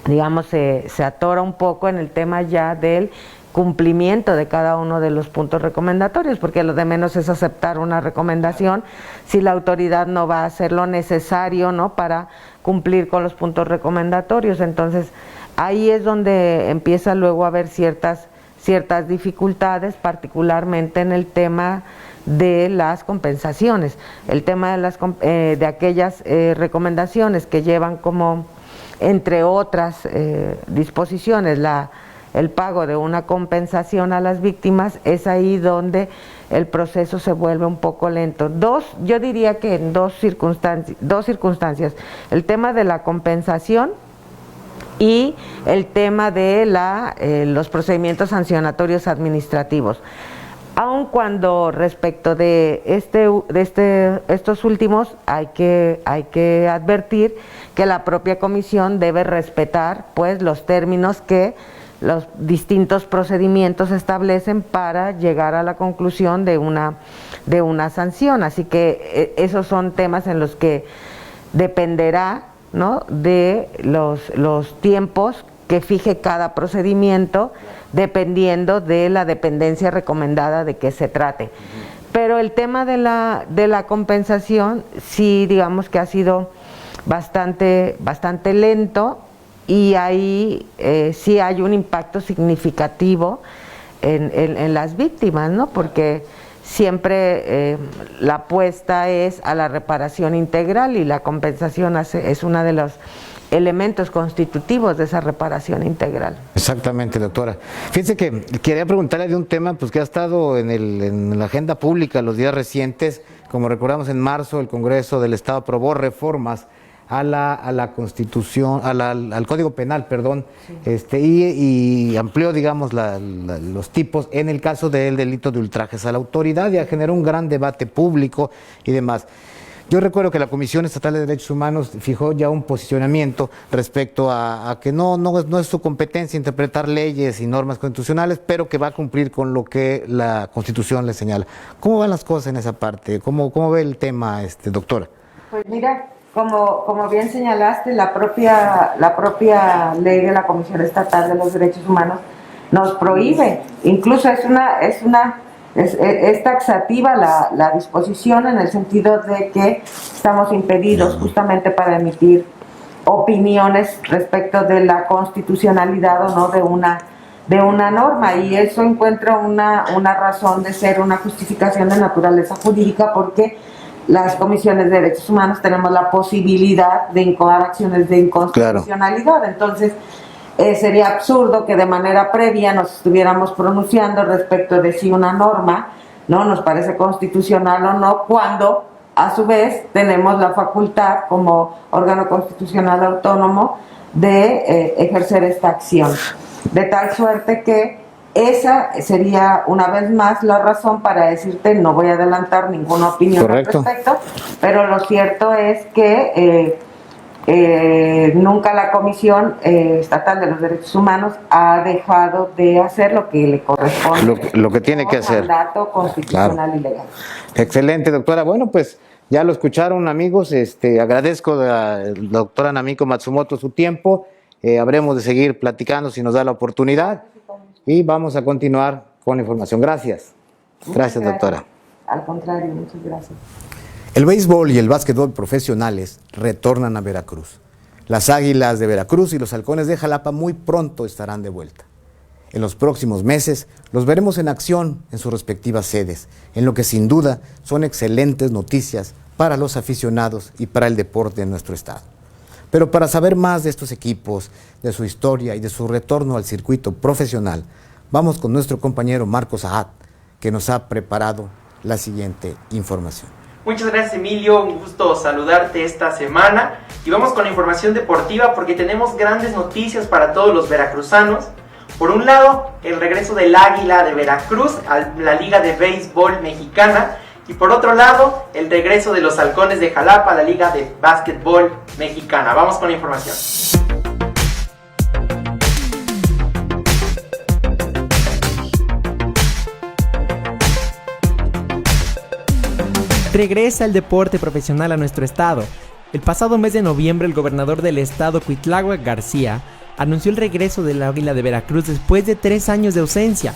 digamos, se atora un poco en el tema ya del cumplimiento de cada uno de los puntos recomendatorios, porque lo de menos es aceptar una recomendación si la autoridad no va a hacer lo necesario, ¿no?, para cumplir con los puntos recomendatorios. Entonces ahí es donde empieza luego a haber ciertas dificultades, particularmente en el tema de las compensaciones, el tema de aquellas recomendaciones que llevan como, entre otras disposiciones, el pago de una compensación a las víctimas. Es ahí donde el proceso se vuelve un poco lento. Yo diría que en dos circunstancias, el tema de la compensación y el tema de los procedimientos sancionatorios administrativos. Aun cuando respecto de estos últimos hay que advertir que la propia comisión debe respetar, pues, los términos que los distintos procedimientos establecen para llegar a la conclusión de una sanción. Así que esos son temas en los que dependerá, ¿no?, de los tiempos que fije cada procedimiento, dependiendo de la dependencia recomendada de que se trate. Pero el tema de la compensación sí, digamos que ha sido bastante lento, y ahí sí hay un impacto significativo en las víctimas, ¿no? Porque siempre la apuesta es a la reparación integral, y la compensación es una de los elementos constitutivos de esa reparación integral. Exactamente, doctora. Fíjense que quería preguntarle de un tema pues, que ha estado en la agenda pública los días recientes. Como recordamos, en marzo el Congreso del Estado aprobó reformas a la Constitución, al Código Penal, perdón, sí. Y amplió, digamos, los tipos en el caso del delito de ultrajes a la autoridad, ya generó un gran debate público y demás. Yo recuerdo que la Comisión Estatal de Derechos Humanos fijó ya un posicionamiento respecto a que no es su competencia interpretar leyes y normas constitucionales, pero que va a cumplir con lo que la Constitución le señala. ¿Cómo van las cosas en esa parte? ¿Cómo ve el tema, doctora? Pues mira, como bien señalaste, la propia ley de la Comisión Estatal de los Derechos Humanos nos prohíbe, incluso es taxativa la disposición en el sentido de que estamos impedidos justamente para emitir opiniones respecto de la constitucionalidad o no de una norma, y eso encuentra una razón de ser, una justificación de naturaleza jurídica, porque las comisiones de derechos humanos tenemos la posibilidad de incoar acciones de inconstitucionalidad. Claro. Entonces sería absurdo que de manera previa nos estuviéramos pronunciando respecto de si una norma no nos parece constitucional o no, cuando a su vez tenemos la facultad como órgano constitucional autónomo de ejercer esta acción, de tal suerte que esa sería una vez más la razón para decirte, no voy a adelantar ninguna opinión. Correcto. Al respecto, pero lo cierto es que nunca la Comisión Estatal de los Derechos Humanos ha dejado de hacer lo que le corresponde. Lo que tiene que hacer. Mandato constitucional y legal. Excelente, doctora. Bueno, pues ya lo escucharon, amigos. Agradezco a la doctora Namiko Matsumoto su tiempo. Habremos de seguir platicando si nos da la oportunidad. Y vamos a continuar con la información. Gracias. Gracias, doctora. Al contrario, muchas gracias. El béisbol y el básquetbol profesionales retornan a Veracruz. Las Águilas de Veracruz y los Halcones de Jalapa muy pronto estarán de vuelta. En los próximos meses los veremos en acción en sus respectivas sedes, en lo que sin duda son excelentes noticias para los aficionados y para el deporte en nuestro estado. Pero para saber más de estos equipos, de su historia y de su retorno al circuito profesional, vamos con nuestro compañero Marcos Ahat, que nos ha preparado la siguiente información. Muchas gracias, Emilio, un gusto saludarte esta semana y vamos con la información deportiva porque tenemos grandes noticias para todos los veracruzanos. Por un lado, el regreso del Águila de Veracruz a la Liga de Béisbol Mexicana, y por otro lado, el regreso de los Halcones de Jalapa a la Liga de Básquetbol Mexicana. Vamos con la información. Regresa el deporte profesional a nuestro estado. El pasado mes de noviembre, el gobernador del estado, Cuitláhuac García, anunció el regreso del Águila de Veracruz después de 3 años de ausencia.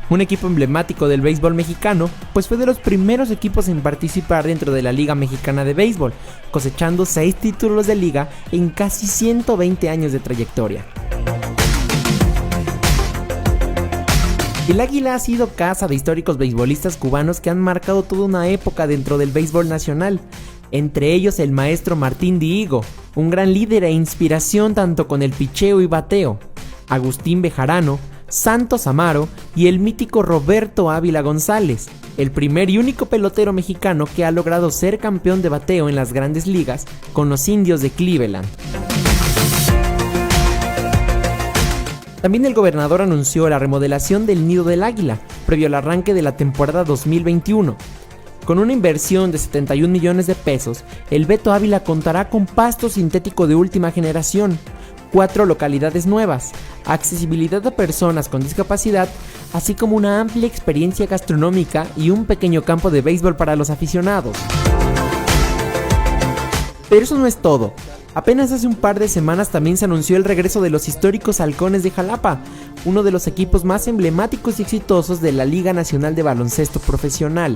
Un equipo emblemático del béisbol mexicano, pues fue de los primeros equipos en participar dentro de la Liga Mexicana de Béisbol, cosechando 6 títulos de liga en casi 120 años de trayectoria. El Águila ha sido casa de históricos beisbolistas cubanos que han marcado toda una época dentro del béisbol nacional, entre ellos el maestro Martín Dihigo, un gran líder e inspiración tanto con el picheo y bateo, Agustín Bejarano, Santos Amaro y el mítico Roberto Ávila González, el primer y único pelotero mexicano que ha logrado ser campeón de bateo en las grandes ligas con los Indios de Cleveland. También el gobernador anunció la remodelación del Nido del Águila, previo al arranque de la temporada 2021. Con una inversión de 71 millones de pesos, el Beto Ávila contará con pasto sintético de última generación, 4 localidades nuevas, accesibilidad a personas con discapacidad, así como una amplia experiencia gastronómica y un pequeño campo de béisbol para los aficionados. Pero eso no es todo. Apenas hace un par de semanas también se anunció el regreso de los históricos Halcones de Jalapa, uno de los equipos más emblemáticos y exitosos de la Liga Nacional de Baloncesto Profesional.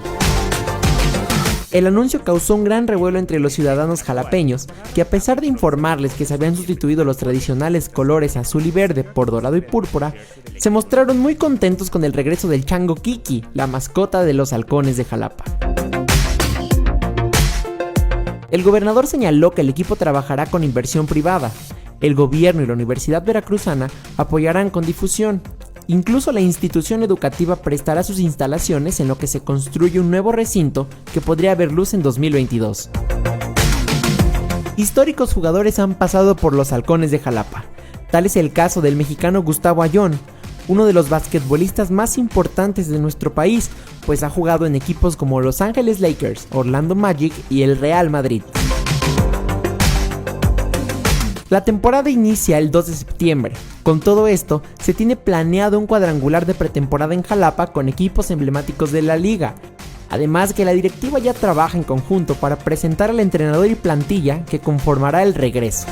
El anuncio causó un gran revuelo entre los ciudadanos jalapeños, que a pesar de informarles que se habían sustituido los tradicionales colores azul y verde por dorado y púrpura, se mostraron muy contentos con el regreso del Chango Kiki, la mascota de los Halcones de Jalapa. El gobernador señaló que el equipo trabajará con inversión privada. El gobierno y la Universidad Veracruzana apoyarán con difusión. Incluso la institución educativa prestará sus instalaciones en lo que se construye un nuevo recinto que podría ver luz en 2022. Históricos jugadores han pasado por los Halcones de Jalapa. Tal es el caso del mexicano Gustavo Ayón, uno de los basquetbolistas más importantes de nuestro país, pues ha jugado en equipos como Los Ángeles Lakers, Orlando Magic y el Real Madrid. La temporada inicia el 2 de septiembre. Con todo esto, se tiene planeado un cuadrangular de pretemporada en Jalapa con equipos emblemáticos de la liga. Además que la directiva ya trabaja en conjunto para presentar al entrenador y plantilla que conformará el regreso.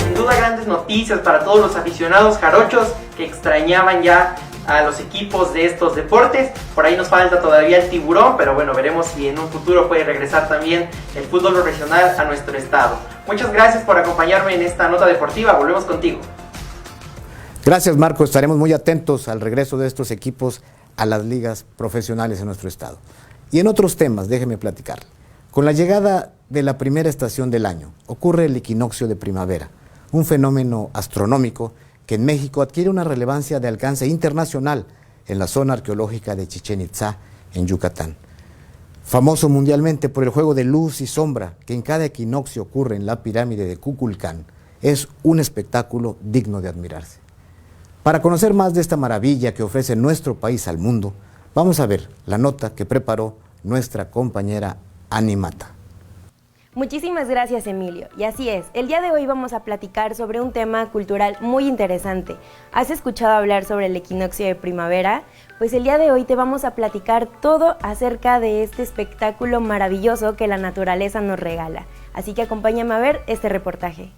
Sin duda grandes noticias para todos los aficionados jarochos que extrañaban ya a los equipos de estos deportes. Por ahí nos falta todavía el tiburón, pero bueno, veremos si en un futuro puede regresar también el fútbol profesional a nuestro estado. Muchas gracias por acompañarme en esta nota deportiva. Volvemos contigo. Gracias, Marco. Estaremos muy atentos al regreso de estos equipos a las ligas profesionales en nuestro estado. Y en otros temas, déjeme platicar. Con la llegada de la primera estación del año, ocurre el equinoccio de primavera, un fenómeno astronómico que en México adquiere una relevancia de alcance internacional en la zona arqueológica de Chichén Itzá, en Yucatán. Famoso mundialmente por el juego de luz y sombra que en cada equinoccio ocurre en la pirámide de Kukulcán, es un espectáculo digno de admirarse. Para conocer más de esta maravilla que ofrece nuestro país al mundo, vamos a ver la nota que preparó nuestra compañera Ani Mata. Muchísimas gracias, Emilio. Y así es, el día de hoy vamos a platicar sobre un tema cultural muy interesante. ¿Has escuchado hablar sobre el equinoccio de primavera? Pues el día de hoy te vamos a platicar todo acerca de este espectáculo maravilloso que la naturaleza nos regala. Así que acompáñame a ver este reportaje.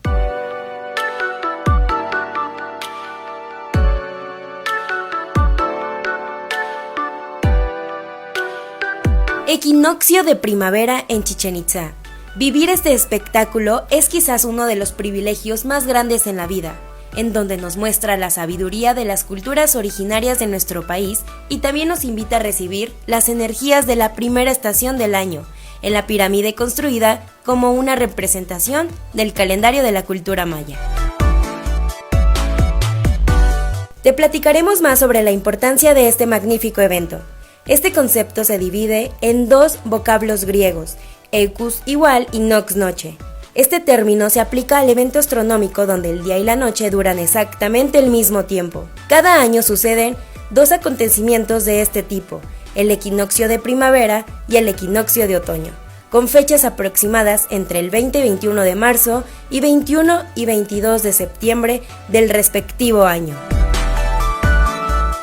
Equinoccio de primavera en Chichén Itzá. Vivir este espectáculo es quizás uno de los privilegios más grandes en la vida, en donde nos muestra la sabiduría de las culturas originarias de nuestro país y también nos invita a recibir las energías de la primera estación del año, en la pirámide construida como una representación del calendario de la cultura maya. Te platicaremos más sobre la importancia de este magnífico evento. Este concepto se divide en dos vocablos griegos, Equus igual y Nox noche. Este término se aplica al evento astronómico donde el día y la noche duran exactamente el mismo tiempo. Cada año suceden dos acontecimientos de este tipo, el equinoccio de primavera y el equinoccio de otoño, con fechas aproximadas entre el 20 y 21 de marzo y 21 y 22 de septiembre del respectivo año.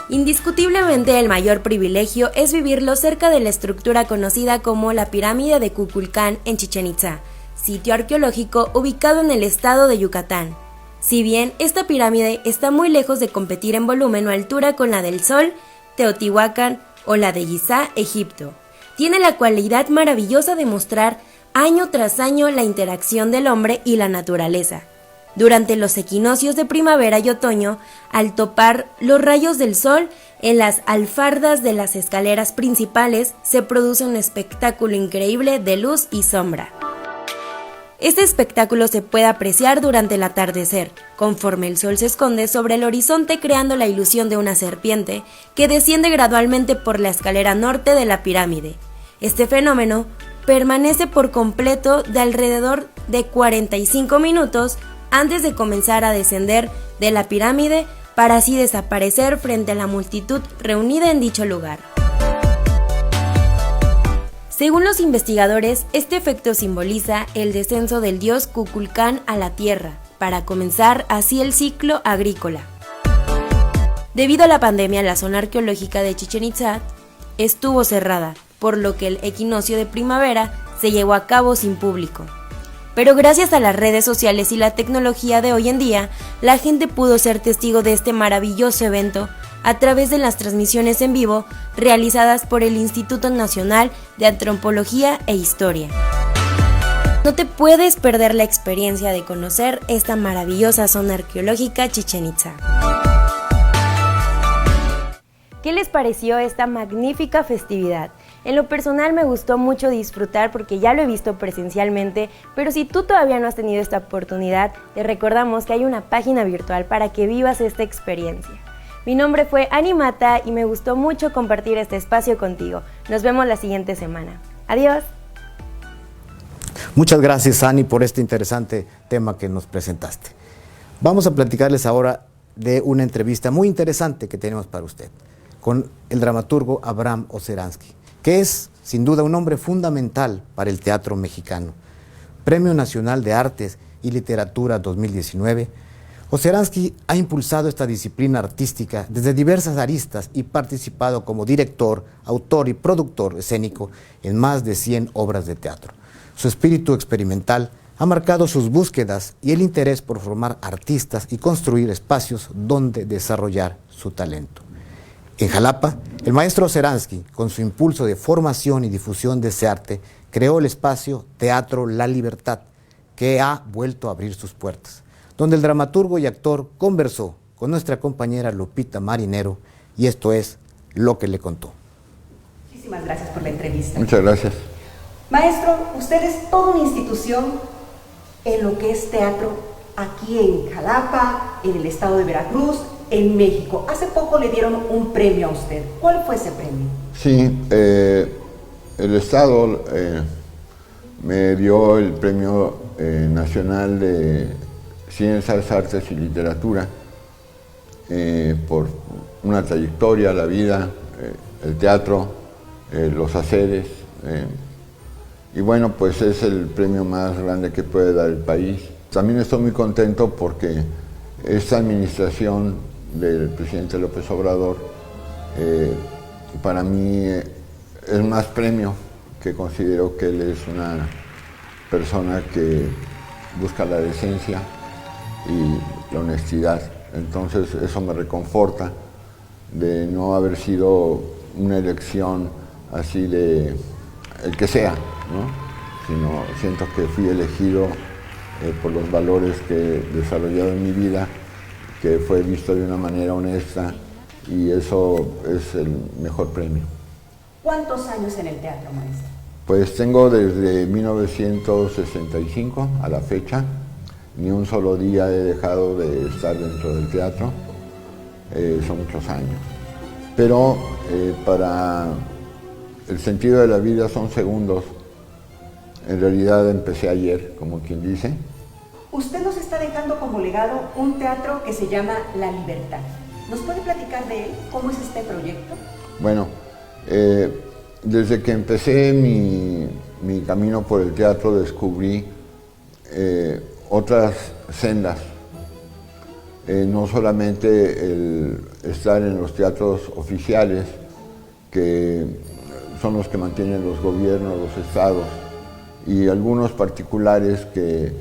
Indiscutiblemente el mayor privilegio es vivirlo cerca de la estructura conocida como la pirámide de Kukulcán en Chichén Itzá, sitio arqueológico ubicado en el estado de Yucatán. Si bien esta pirámide está muy lejos de competir en volumen o altura con la del Sol, Teotihuacán o la de Giza, Egipto, tiene la cualidad maravillosa de mostrar año tras año la interacción del hombre y la naturaleza. Durante los equinoccios de primavera y otoño, al topar los rayos del sol en las alfardas de las escaleras principales, se produce un espectáculo increíble de luz y sombra. Este espectáculo se puede apreciar durante el atardecer, conforme el sol se esconde sobre el horizonte creando la ilusión de una serpiente que desciende gradualmente por la escalera norte de la pirámide. Este fenómeno permanece por completo de alrededor de 45 minutos antes de comenzar a descender de la pirámide para así desaparecer frente a la multitud reunida en dicho lugar. Según los investigadores, este efecto simboliza el descenso del dios Kukulcán a la tierra, para comenzar así el ciclo agrícola. Debido a la pandemia, la zona arqueológica de Chichén Itzá estuvo cerrada, por lo que el equinoccio de primavera se llevó a cabo sin público. Pero gracias a las redes sociales y la tecnología de hoy en día, la gente pudo ser testigo de este maravilloso evento a través de las transmisiones en vivo realizadas por el Instituto Nacional de Antropología e Historia. No te puedes perder la experiencia de conocer esta maravillosa zona arqueológica Chichén Itzá. ¿Qué les pareció esta magnífica festividad? En lo personal me gustó mucho disfrutar porque ya lo he visto presencialmente, pero si tú todavía no has tenido esta oportunidad, te recordamos que hay una página virtual para que vivas esta experiencia. Mi nombre fue Ani Mata y me gustó mucho compartir este espacio contigo. Nos vemos la siguiente semana. Adiós. Muchas gracias, Ani, por este interesante tema que nos presentaste. Vamos a platicarles ahora de una entrevista muy interesante que tenemos para usted con el dramaturgo Abraham Oceransky, que es, sin duda, un hombre fundamental para el teatro mexicano. Premio Nacional de Artes y Literatura 2019, Oceransky ha impulsado esta disciplina artística desde diversas aristas y participado como director, autor y productor escénico en más de 100 obras de teatro. Su espíritu experimental ha marcado sus búsquedas y el interés por formar artistas y construir espacios donde desarrollar su talento. En Jalapa, el maestro Oceransky, con su impulso de formación y difusión de ese arte, creó el espacio Teatro La Libertad, que ha vuelto a abrir sus puertas, donde el dramaturgo y actor conversó con nuestra compañera Lupita Marinero, y esto es lo que le contó. Muchísimas gracias por la entrevista. Muchas gracias. Maestro, usted es toda una institución en lo que es teatro aquí en Jalapa, en el estado de Veracruz, en México. Hace poco le dieron un premio a usted. ¿Cuál fue ese premio? Sí, el estado me dio el Premio Nacional de Ciencias, Artes y Literatura por una trayectoria, la vida, el teatro, los haceres. Y bueno, pues es el premio más grande que puede dar el país. También estoy muy contento porque esta administración del presidente López Obrador para mí es más premio, que considero que él es una persona que busca la decencia y la honestidad. Entonces eso me reconforta de no haber sido una elección así de el que sea, ¿no? Sino siento que fui elegido por los valores que he desarrollado en mi vida, que fue visto de una manera honesta, y eso es el mejor premio. ¿Cuántos años en el teatro, maestro? Pues tengo desde 1965 a la fecha, ni un solo día he dejado de estar dentro del teatro, son muchos años. Pero para el sentido de la vida son segundos. En realidad empecé ayer, como quien dice. Usted nos está dejando como legado un teatro que se llama La Libertad. ¿Nos puede platicar de él? ¿Cómo es este proyecto? Bueno, desde que empecé mi camino por el teatro descubrí otras sendas. No solamente el estar en los teatros oficiales, que son los que mantienen los gobiernos, los estados, y algunos particulares que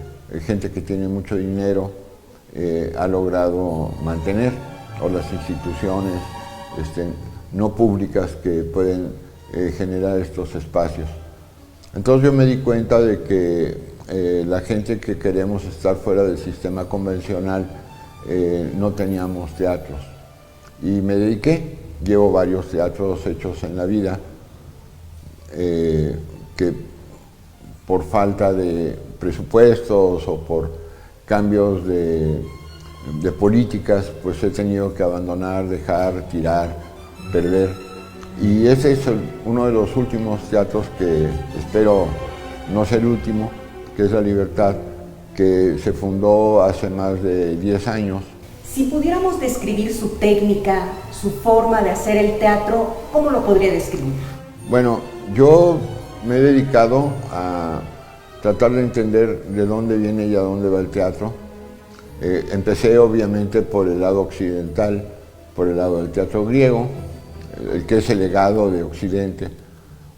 gente que tiene mucho dinero ha logrado mantener, o las instituciones no públicas que pueden generar estos espacios. Entonces yo me di cuenta de que la gente que queremos estar fuera del sistema convencional no teníamos teatros, y me dediqué. Llevo varios teatros hechos en la vida que por falta de presupuestos o por cambios de políticas, pues he tenido que abandonar, dejar, tirar, perder. Y ese es uno de los últimos teatros que espero no ser el último, que es La Libertad, que se fundó hace más de 10 años. Si pudiéramos describir su técnica, su forma de hacer el teatro, ¿cómo lo podría describir? Bueno, yo me he dedicado a tratar de entender de dónde viene y a dónde va el teatro. Empecé obviamente por el lado occidental, por el lado del teatro griego, el que es el legado de Occidente,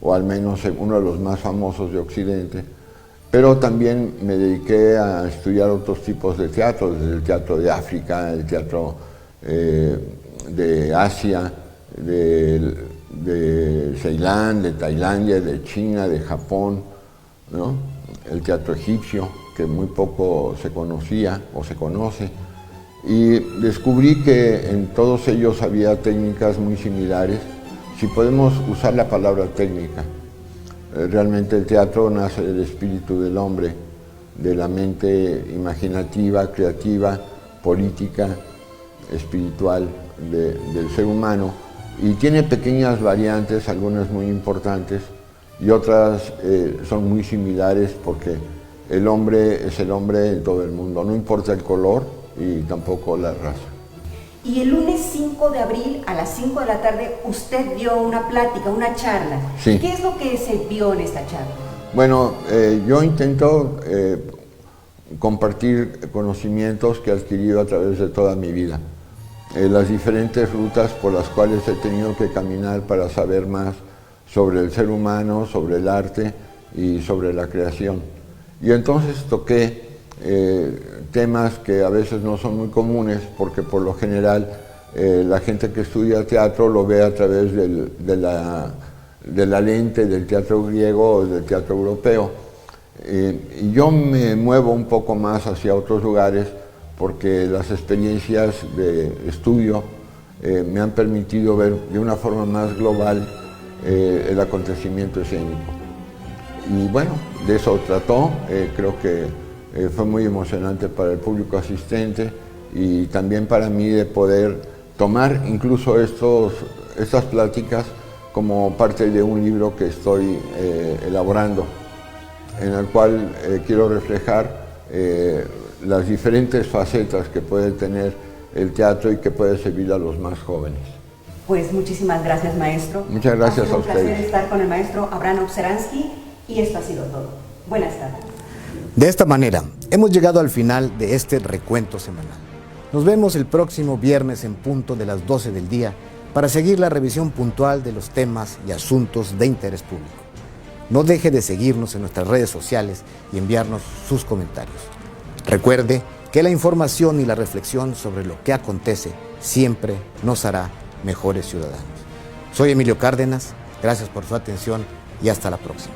o al menos uno de los más famosos de Occidente. Pero también me dediqué a estudiar otros tipos de teatro, desde el teatro de África, el teatro de Asia, de Ceilán, de Tailandia, de China, de Japón, ¿no? El teatro egipcio, que muy poco se conocía o se conoce. Y descubrí que en todos ellos había técnicas muy similares, si podemos usar la palabra técnica. Realmente el teatro nace del espíritu del hombre, de la mente imaginativa, creativa, política, espiritual del ser humano, y tiene pequeñas variantes, algunas muy importantes y otras son muy similares, porque el hombre es el hombre en todo el mundo, no importa el color y tampoco la raza. Y el lunes 5 de abril a las 5 de la tarde usted dio una plática, una charla. Sí. ¿Qué es lo que se vio en esta charla? Bueno, yo intento compartir conocimientos que he adquirido a través de toda mi vida. Las diferentes rutas por las cuales he tenido que caminar para saber más sobre el ser humano, sobre el arte y sobre la creación. Y entonces toqué temas que a veces no son muy comunes, porque por lo general la gente que estudia teatro lo ve a través de la lente del teatro griego o del teatro europeo. Y yo me muevo un poco más hacia otros lugares, porque las experiencias de estudio me han permitido ver de una forma más global el acontecimiento escénico. Y bueno, de eso trató. Creo que fue muy emocionante para el público asistente y también para mí, de poder tomar incluso estas pláticas como parte de un libro que estoy elaborando, en el cual quiero reflejar las diferentes facetas que puede tener el teatro y que puede servir a los más jóvenes. Pues muchísimas gracias, maestro. Muchas gracias a ustedes. Un placer estar con el maestro Abraham Obseransky, y esto ha sido todo. Buenas tardes. De esta manera, hemos llegado al final de este recuento semanal. Nos vemos el próximo viernes en punto de las 12 del día para seguir la revisión puntual de los temas y asuntos de interés público. No deje de seguirnos en nuestras redes sociales y enviarnos sus comentarios. Recuerde que la información y la reflexión sobre lo que acontece siempre nos hará mejores ciudadanos. Soy Emilio Cárdenas, gracias por su atención y hasta la próxima.